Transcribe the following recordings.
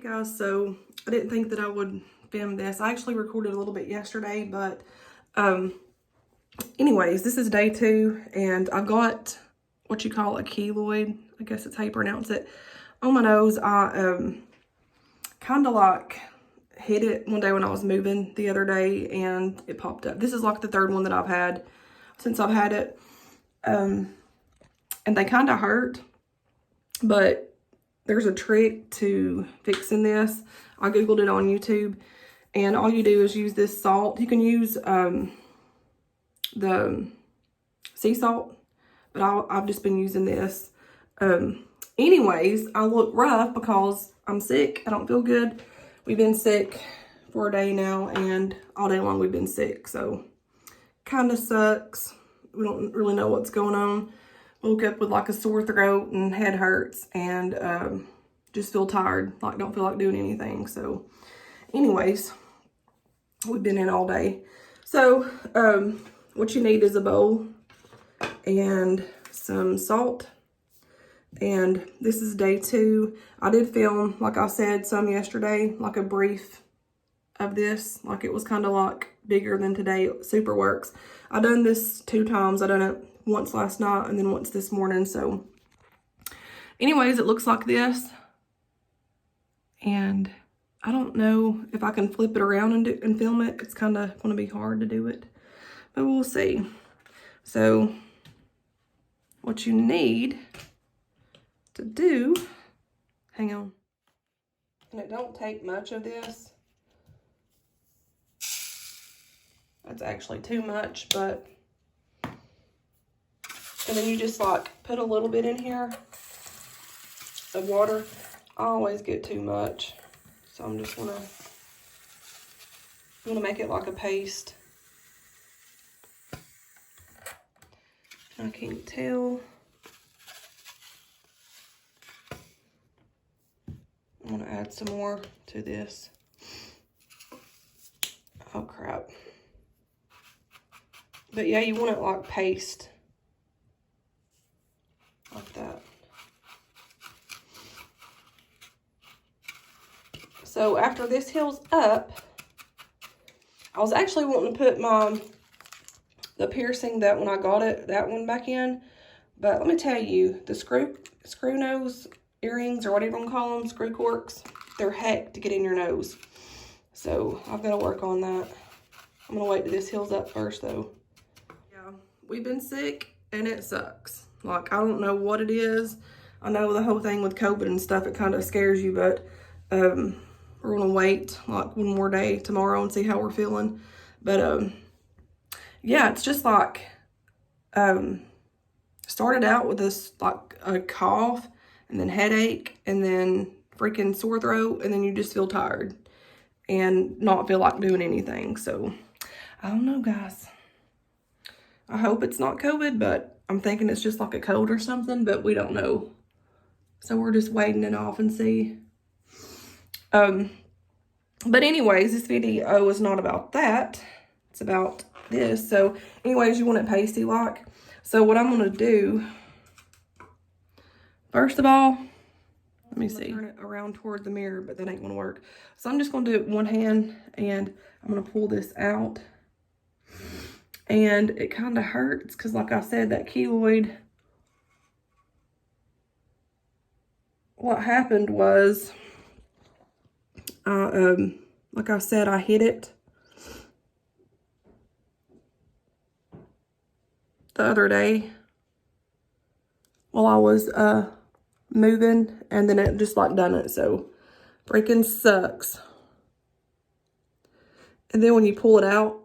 Hey guys, so I didn't think that I would film this. I actually recorded a little bit yesterday, but anyways, this is day 2 and I've got what you call a keloid, I guess it's how you pronounce it, on my nose. I kind of like hit it one day when I was moving the other day and it popped up. This is like the 3rd one that I've had since I've had it. And they kind of hurt, but there's a trick to fixing this. I googled it on YouTube, and all you do is use this salt. You can use the sea salt, but I've just been using this. Anyways, I look rough because I'm sick. I don't feel good. We've been sick for a day now, and all day long we've been sick, so kind of sucks. We don't really know what's going on. Woke up with like a sore throat and head hurts and just feel tired, like don't feel like doing anything. So anyways, we've been in all day. So what you need is a bowl and some salt. And this is day 2. I did film, like I said, some yesterday, like a brief of this. Like it was kind of like bigger than today. It super works. I done this 2 times. I done it once last night and then once this morning. So anyways, it looks like this. And I don't know if I can flip it around and film it. It's kind of going to be hard to do it, but we'll see. So what you need to do, hang on. And it don't take much of this. That's actually too much, but, and then you just like put a little bit in here of water. I always get too much, so I'm just gonna make it like a paste. I can't tell. I'm gonna add some more to this. Oh crap. But yeah, you want it like paste. Like that. So after this heals up, I was actually wanting to put the piercing that when I got it, that one back in. But let me tell you, the screw nose earrings, or whatever you want to call them, screw corks, they're heck to get in your nose. So I've got to work on that. I'm going to wait till this heals up first though. Yeah, we've been sick and it sucks. Like, I don't know what it is. I know the whole thing with COVID and stuff, it kind of scares you, but we're gonna wait like one more day tomorrow and see how we're feeling. But yeah, it's just like started out with this like a cough and then headache and then freaking sore throat, and then you just feel tired and not feel like doing anything. So I don't know, guys. I hope it's not COVID, but I'm thinking it's just like a cold or something, but we don't know. So we're just waiting it off and see. But anyways, this video is not about that. It's about this. So anyways, you want it pasty like. So what I'm going to do, first of all, let me see. Turn it around toward the mirror, but that ain't going to work. So I'm just going to do it with one hand, and I'm going to pull this out. And it kind of hurts because, like I said, that keloid, what happened was, like I said, I hit it the other day while I was moving, and then it just like done it. So freaking sucks. And then when you pull it out,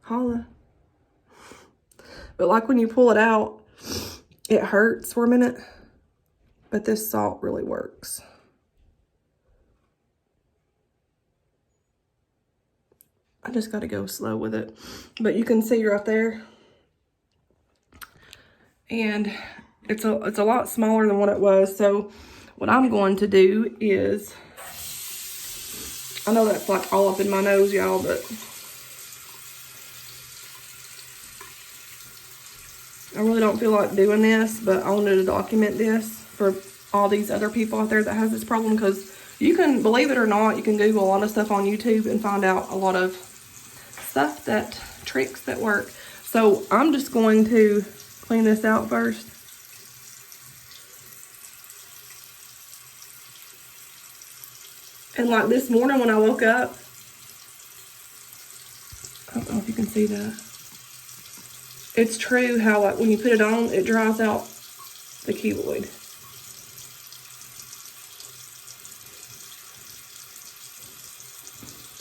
holla. But like when you pull it out, it hurts for a minute. But this salt really works. I just got to go slow with it. But you can see right there. And it's a lot smaller than what it was. So what I'm going to do is, I know that's like all up in my nose, y'all, but I really don't feel like doing this, but I wanted to document this for all these other people out there that has this problem, because you can, believe it or not, you can Google a lot of stuff on YouTube and find out a lot of stuff that, tricks that work. So I'm just going to clean this out first. And like this morning when I woke up, I don't know if you can see that. It's true how like when you put it on, it dries out the keloid.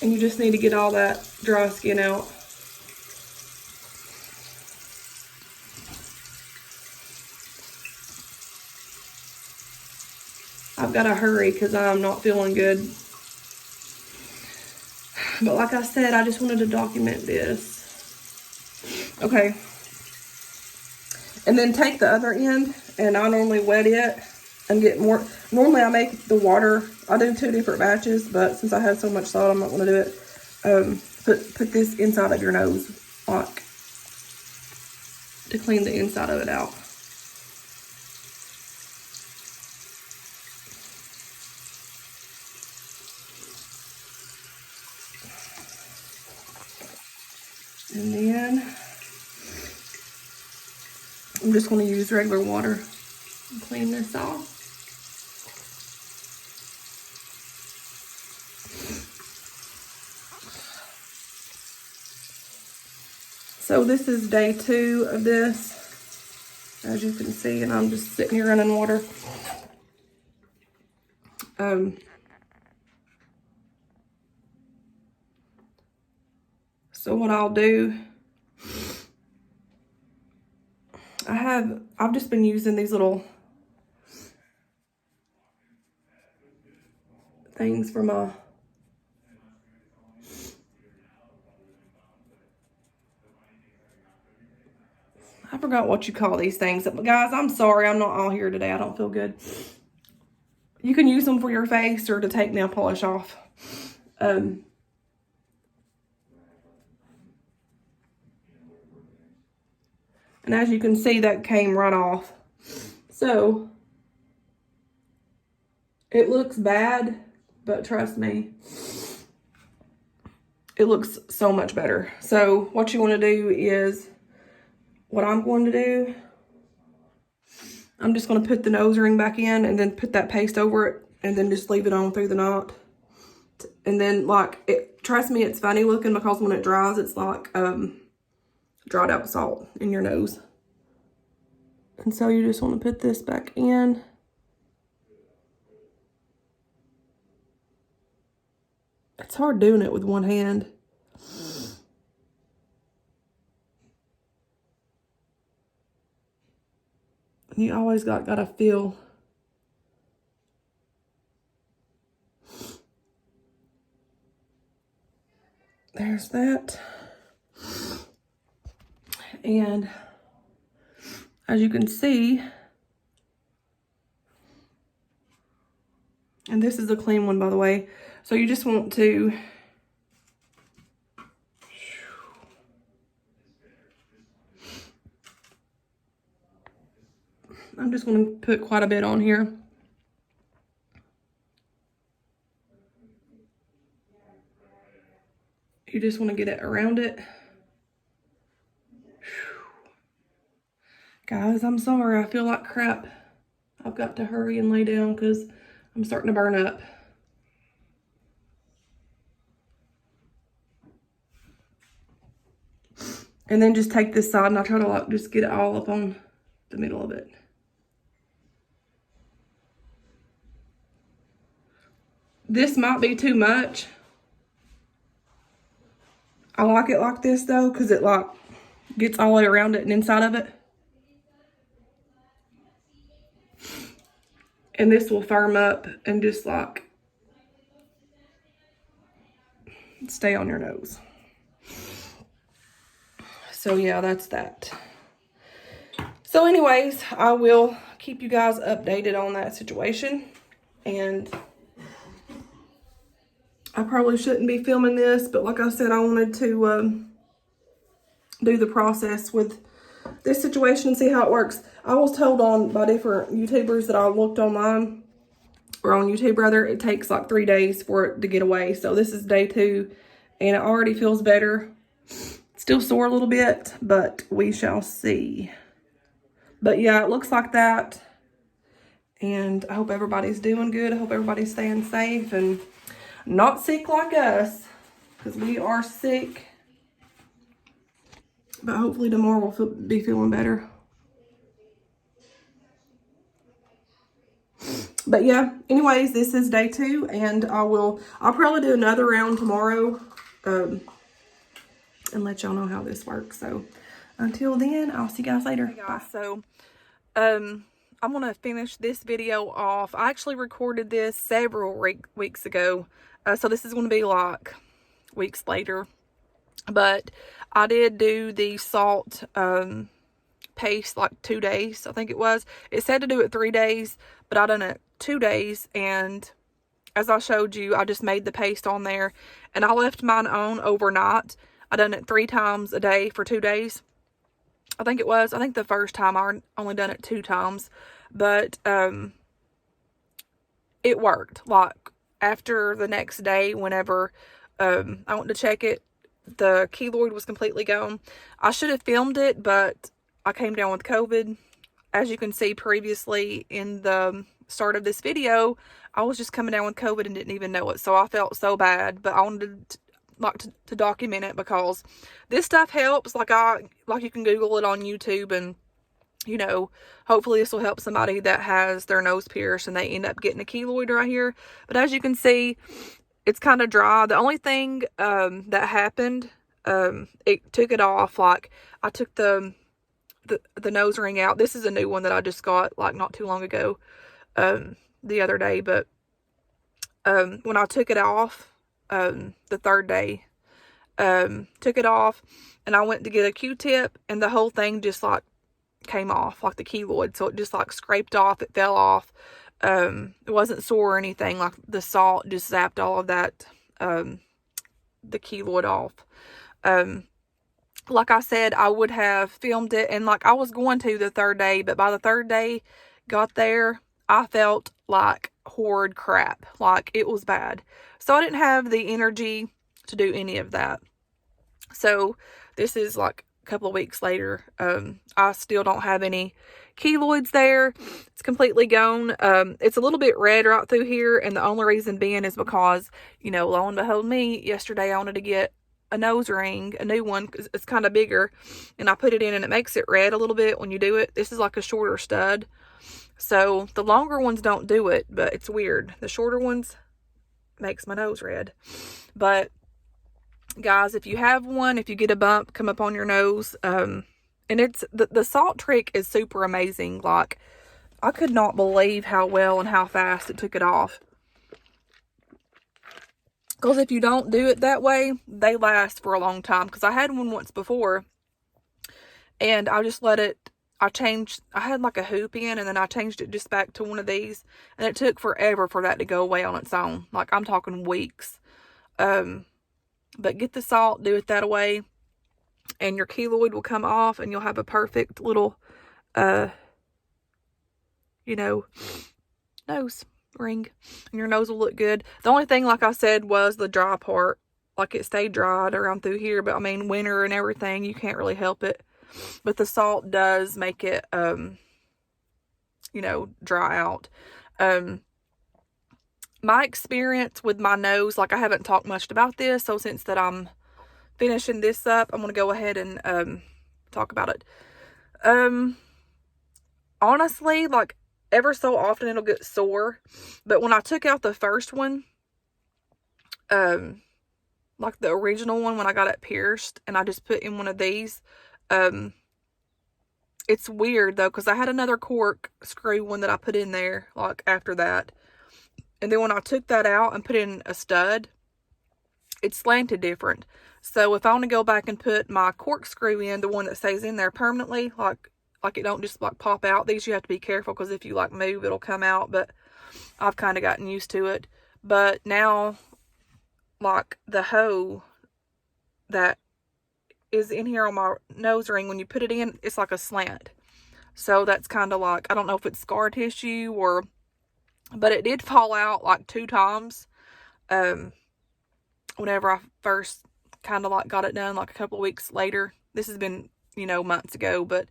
And you just need to get all that dry skin out. I've got to hurry because I'm not feeling good. But like I said, I just wanted to document this. Okay. And then take the other end, and I normally wet it and get more. Normally I make the water, I do 2 different batches, but since I have so much salt, I'm not going to do it. Put this inside of your nose, like, to clean the inside of it out. And then I'm just going to use regular water and clean this off. So this is day 2 of this, as you can see, and I'm just sitting here running water. So what I'll do, I've just been using these little things for my, I forgot what you call these things. But guys, I'm sorry, I'm not all here today. I don't feel good. You can use them for your face or to take nail polish off. And as you can see, that came right off. So it looks bad, but trust me, it looks so much better. So what you want to do is, what I'm going to do, I'm just going to put the nose ring back in and then put that paste over it and then just leave it on through the knot. And then, like, trust me, it's funny looking because when it dries, it's like dried out salt in your nose. And so you just want to put this back in. It's hard doing it with one hand. You always gotta feel. There's that. And as you can see, and this is a clean one, by the way. So you just want to, I'm just going to put quite a bit on here. You just want to get it around it. Guys, I'm sorry. I feel like crap. I've got to hurry and lay down because I'm starting to burn up. And then just take this side and I try to like just get it all up on the middle of it. This might be too much. I like it like this though, because it like gets all the way around it and inside of it. And this will firm up and just like stay on your nose. So yeah, that's that. So anyways, I will keep you guys updated on that situation. And I probably shouldn't be filming this, but like I said, I wanted to do the process with this situation and see how it works. I was told on by different YouTubers that I looked online, or on YouTube rather, it takes like 3 days for it to get away. So this is day 2 and it already feels better. Still sore a little bit, but we shall see. But yeah, it looks like that. And I hope everybody's doing good. I hope everybody's staying safe and not sick like us, because we are sick. But hopefully tomorrow we'll be feeling better. But yeah, anyways, this is day 2, and I'll probably do another round tomorrow, and let y'all know how this works. So until then, I'll see you guys later. Hey guys, so I'm gonna finish this video off. I actually recorded this several weeks ago, so this is gonna be like weeks later. But I did do the salt paste like 2 days, I think it was. It said to do it 3 days, but I done it 2 days, and as I showed you, I just made the paste on there, and I left mine on overnight. I done it 3 times a day for 2 days, I think it was. I think the first time I only done it 2 times, but it worked. Like after the next day, whenever I went to check it, the keloid was completely gone. I should have filmed it, but I came down with COVID. As you can see previously in the start of this video, I was just coming down with COVID and didn't even know it. So I felt so bad, but I wanted to document it because this stuff helps. Like you can Google it on YouTube, and you know, hopefully this will help somebody that has their nose pierced and they end up getting a keloid right here. But as you can see, it's kind of dry. The only thing that happened, it took it off. Like I took the nose ring out. This is a new one that I just got like not too long ago, the other day. But when I took it off, the 3rd day, took it off, and I went to get a Q-tip, and the whole thing just like came off, like the keloid. So it just like scraped off. It fell off. It wasn't sore or anything. Like the salt just zapped all of that, the keloid off. Like I said, I would have filmed it, and like I was going to the 3rd day, but by the 3rd day got there, I felt like horrid crap. Like it was bad. So I didn't have the energy to do any of that. So this is like a couple of weeks later. I still don't have any keloids there. It's completely gone. It's a little bit red right through here, and the only reason being is because, you know, lo and behold me, yesterday I wanted to get a nose ring, a new one, because it's kind of bigger, and I put it in and it makes it red a little bit when you do it. This is like a shorter stud, so the longer ones don't do it, but it's weird. The shorter ones makes my nose red. But guys, if you have one, if you get a bump come up on your nose, and it's the salt trick is super amazing. Like I could not believe how well and how fast it took it off. Because if you don't do it that way, they last for a long time. Because I had one once before, and I just let it, I had like a hoop in, and then I changed it just back to one of these, and it took forever for that to go away on its own. Like I'm talking weeks. But get the salt, do it that way, and your keloid will come off, and you'll have a perfect little, you know, nose ring, and your nose will look good. The only thing, like I said, was the dry part. Like it stayed dried around through here, but I mean winter and everything, you can't really help it. But the salt does make it you know, dry out. My experience with my nose, like I haven't talked much about this, so since that I'm finishing this up, I'm gonna go ahead and talk about it. Honestly, like ever so often it'll get sore, but when I took out the first one, like the original one, when I got it pierced and I just put in one of these, it's weird though, because I had another cork screw one that I put in there like after that, and then when I took that out and put in a stud, it slanted different. So if I want to go back and put my corkscrew in, the one that stays in there permanently, like it don't just like pop out. These you have to be careful, because if you like move, it'll come out. But I've kind of gotten used to it. But now, like the hoe that is in here on my nose ring. When you put it in, it's like a slant. So that's kind of like, I don't know if it's scar tissue or, but it did fall out like 2 times. Whenever I first kind of like got it done, like a couple of weeks later. This has been, you know, months ago, but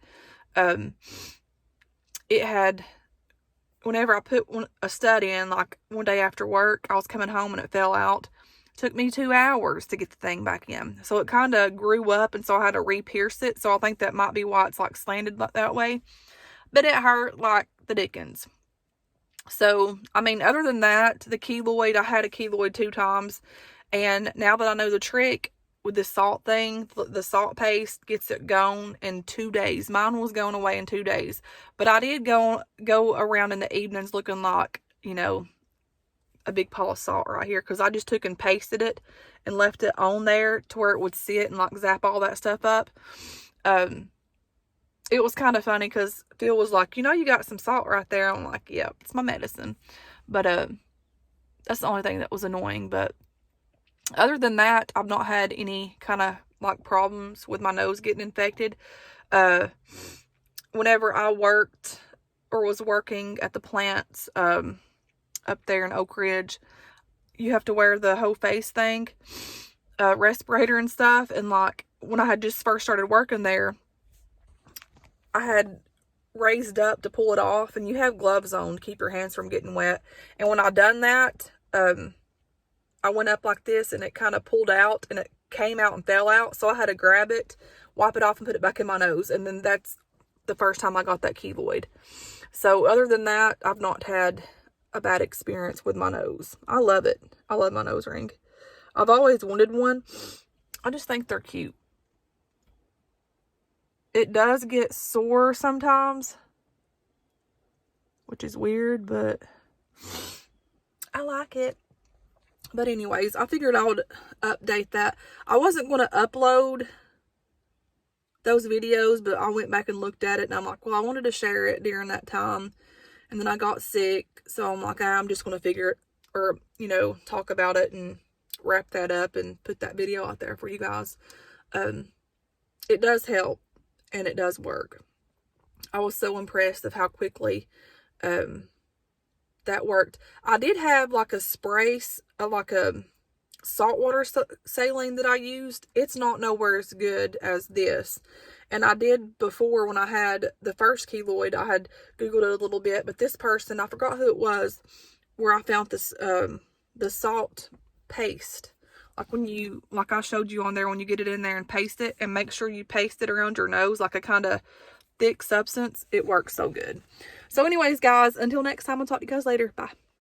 it had, whenever I put a stud in, like one day after work, I was coming home and it fell out. It took me 2 hours to get the thing back in. So it kind of grew up, and so I had to re-pierce it. So I think that might be why it's like slanted like that way. But it hurt like the dickens. So, I mean, other than that, the keloid, I had a keloid 2 times. And now that I know the trick with the salt thing, the salt paste gets it gone in 2 days. Mine was going away in 2 days. But I did go around in the evenings looking like, you know, a big pile of salt right here. Because I just took and pasted it and left it on there to where it would sit and like zap all that stuff up. It was kind of funny because Phil was like, you know, you got some salt right there. I'm like, yeah, it's my medicine. But that's the only thing that was annoying. But other than that, I've not had any kind of like problems with my nose getting infected. Whenever I worked or was working at the plants up there in Oak Ridge, you have to wear the whole face thing, respirator and stuff. And like when I had just first started working there, I had raised up to pull it off, and you have gloves on to keep your hands from getting wet. And when I done that, I went up like this and it kind of pulled out and it came out and fell out. So I had to grab it, wipe it off, and put it back in my nose. And then that's the first time I got that keloid. So other than that, I've not had a bad experience with my nose. I love it. I love my nose ring. I've always wanted one. I just think they're cute. It does get sore sometimes, which is weird, but I like it. But anyways, I figured I would update that. I wasn't going to upload those videos, but I went back and looked at it, and I'm like, well, I wanted to share it during that time. And then I got sick, so I'm like, I'm just going to figure it, or, you know, talk about it and wrap that up and put that video out there for you guys. It does help. And it does work. I was so impressed of how quickly that worked. I did have like a spray, like a saltwater saline that I used. It's not nowhere as good as this. And I did before, when I had the first keloid, I had Googled it a little bit. But this person, I forgot who it was, where I found this, the salt paste. Like when you, like I showed you on there, when you get it in there and paste it, and make sure you paste it around your nose like a kind of thick substance. It works so good. So anyways, guys, until next time, I'll talk to you guys later. Bye.